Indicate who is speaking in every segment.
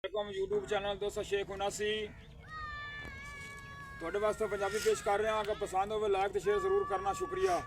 Speaker 1: YouTube channel ਦੋਸਤ ਸ਼ੇਖ 79 ਤੁਹਾਡੇ ਵਾਸਤੇ ਪੰਜਾਬੀ ਪੇਸ਼ ਕਰ ਰਿਹਾ ਹਾਂ। ਅਗਰ ਪਸੰਦ ਹੋਵੇ ਲਾਈਕ ਤੇ ਸ਼ੇਅਰ ਜ਼ਰੂਰ ਕਰਨਾ। ਸ਼ੁਕਰੀਆ।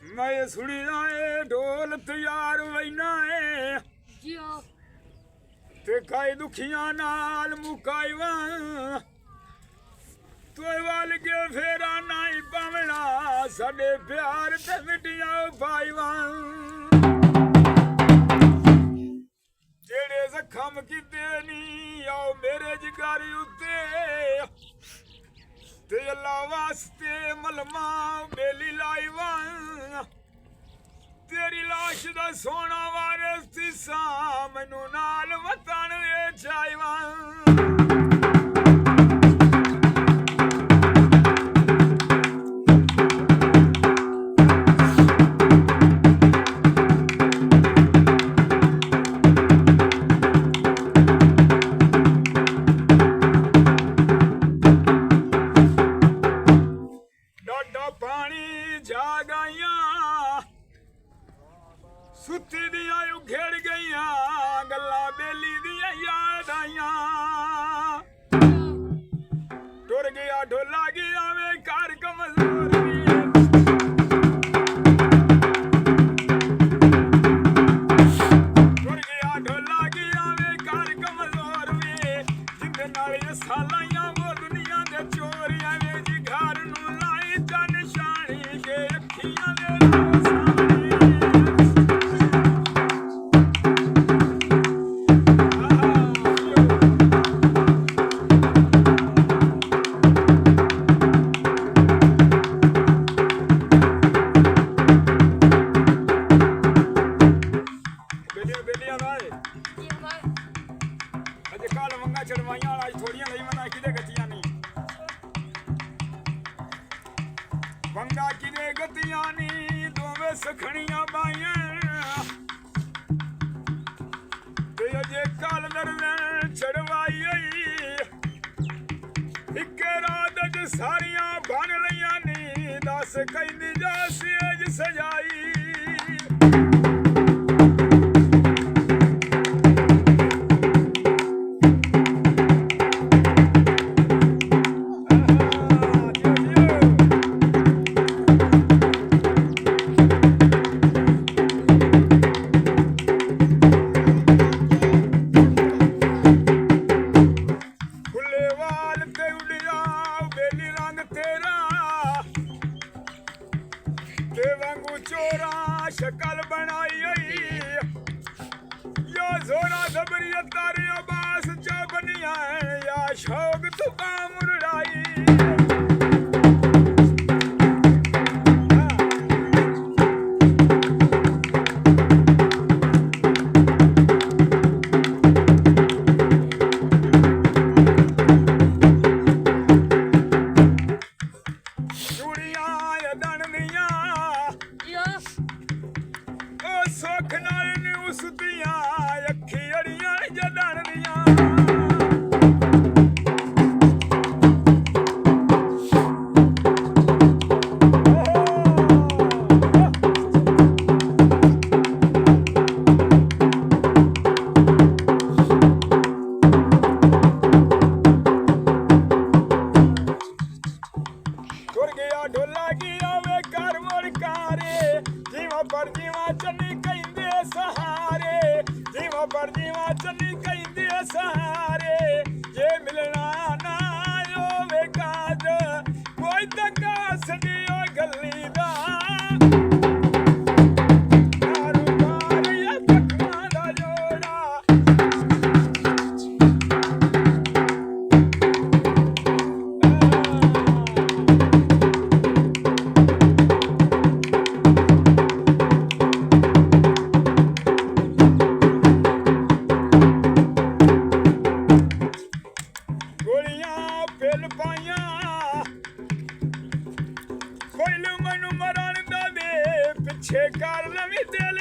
Speaker 1: मैं सुनी आए ढोल तैयार वैना है ते काई दुखियां नाल मुकाईवा तो वाल के फेरा नाई पावना साडे प्यार ते मिटियां पाईवा जेड़े जखम किते नी आओ मेरे जिगर उत्ते ते अल्लाह वास्ते मलमा बेली लाईवा तेरी लाश दा सोना वारिस तिसा मैनू नाल वतन विच आईवा डाडा पानी जागाइया सुती दिया उघेड़ गईया गल्ला बेली दिया याद आईया टुर गया ढोला गया वे घर कमजोर टुर गया ढोला गया वे घर कमजोर वे जिंदे नाल ये सालाइया वो दुनिया दे चोरिया वे जी घर नू लाई ता निशानी के अखियां दे चढ़वाइया आज थोड़िया नहीं मना किदे गतियां नहीं वंगा किदे गतियां नहीं दोवे सखणियां बाइयां ते अजे काल नरने चढ़वाई इक्के रात च सारियां बन लईयां नी दस कहंदी जासी अज सजाई चोरा शक्ल बनाई या जोरा दबरिया तारिया बास चा बनिया है या शौक तुका मुरड़ाई सुख नाल नी उसदियां अखी अड़ियां जदन दियां टुर गया ढोला गया वे घर मुड़कारे जीवा पर जीवा चली कहंदे सहारे जीवा पर जीवा चली कहंदे सहारे जे मिलना ना होवे काज कोई तका सदियो गली दा कारोबार या तकवा दा जोड़ा ਪਿੱਛੇ ਕਰ ਲਵੀਂ ਦਿਲ